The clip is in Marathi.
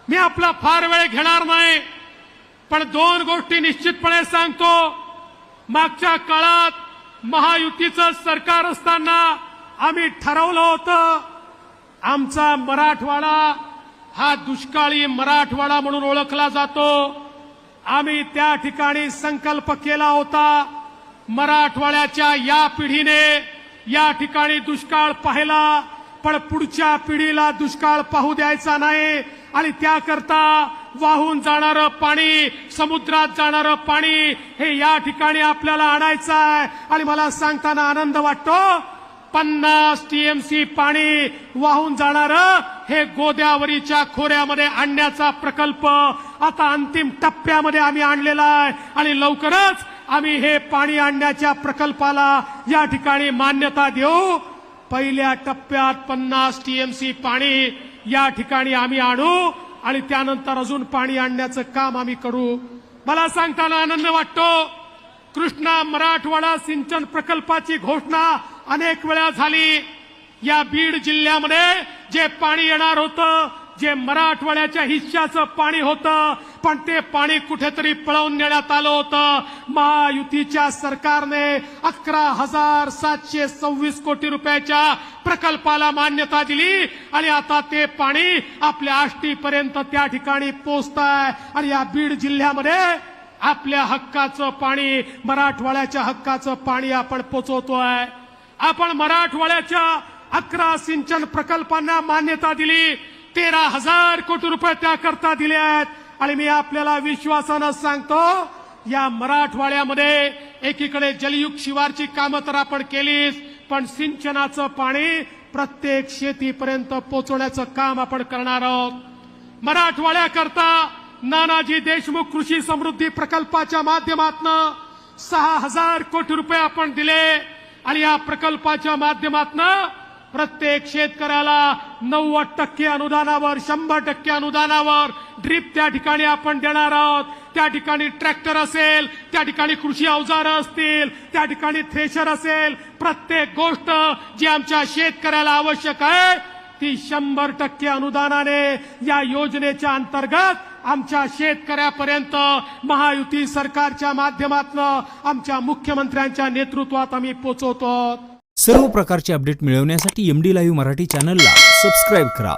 मी आपला फार वेळ घेणार नाही, पण दोन गोष्टी निश्चितपणे सांगतो। मागच्या काळात महायुतीचं सरकार असताना आम्ही ठरवलं होतं आमचा मराठवाडा हा दुष्काळी मराठवाडा म्हणून ओळखला जातो। आम्ही त्या ठिकाणी संकल्प केला होता मराठवाड्याच्या या पिढीने या ठिकाणी दुष्काळ पाहिला, पण पुढच्या पिढीला दुष्काळ पाहू द्यायचा नाही आणि त्याकरता वाहून जाणारं पाणी, समुद्रात जाणारं पाणी हे या ठिकाणी आपल्याला आणायचं आहे। आणि मला सांगताना आनंद वाटतो 50 टीएमसी पाणी वाहून जाणारं हे गोदावरीच्या खोऱ्यामध्ये आणण्याचा प्रकल्प आता अंतिम टप्प्यामध्ये आम्ही आणलेला आहे आणि लवकरच आम्ही हे पाणी आणण्याच्या प्रकल्पाला या ठिकाणी मान्यता देऊ। पहिल्या टप्प्यात 50 टीएमसी पाणी या ठिकाणी आम्ही आणू आणि त्यानंतर अजून पाणी आणण्याचं काम आम्ही करू। मला सांगताना आनंद वाटतो कृष्णा मराठवाडा सिंचन प्रकल्पाची घोषणा अनेक वेळा झाली। या बीड जिल्ह्यामध्ये जे पाणी येणार होतं, जे मराठवाड्याच्या हिश्श्याचं पाणी होतं, पण ते पाणी कुठेतरी पळवून नेण्यात आलं होतं। महायुतीच्या सरकारने 11,726 कोटी रुपयाच्या प्रकल्पाला मान्यता दिली आणि आता ते पाणी आपल्या आष्टीपर्यंत त्या ठिकाणी पोहोचतंय आणि या बीड जिल्ह्यामध्ये आपल्या हक्काचं पाणी, मराठवाड्याच्या हक्काचं पाणी आपण पोहोचवतोय। आपण मराठवाड्याच्या 11 सिंचन प्रकल्पांना मान्यता दिली, 13,000 कोटी रुपये त्याकरता दिले आहेत आणि मी आपल्याला विश्वासानं सांगतो या मराठवाड्यामध्ये एकीकडे जलयुक्त शिवारची कामं तर आपण केलीच, पण सिंचनाचं पाणी प्रत्येक शेतीपर्यंत पोहोचवण्याचं काम आपण करणार आहोत। मराठवाड्याकरता नानाजी देशमुख कृषी समृद्धी प्रकल्पाच्या माध्यमातून 6,000 कोटी रुपये आपण दिले आणि या प्रकल्पाच्या माध्यमातून प्रत्येक शेतकऱ्याला 90% अनुदानावर, 100% अनुदानावर ड्रीप त्या ठिकाणी आपण देणार आहोत। त्या ठिकाणी ट्रॅक्टर असेल, त्या ठिकाणी कृषी अवजारं असतील, त्या ठिकाणी थ्रेशर असेल, प्रत्येक गोष्ट जी आमच्या शेतकऱ्याला आवश्यक आहे ती 100% अनुदानाने या योजनेच्या अंतर्गत आमच्या शेतकऱ्यापर्यंत महायुती सरकारच्या माध्यमातून आमच्या मुख्यमंत्र्यांच्या नेतृत्वात आम्ही पोहोचवतो। सर्व प्रकारचे अपडेट मिळवण्यासाठी MD लाईव्ह मराठी चॅनलला सबस्क्राईब करा।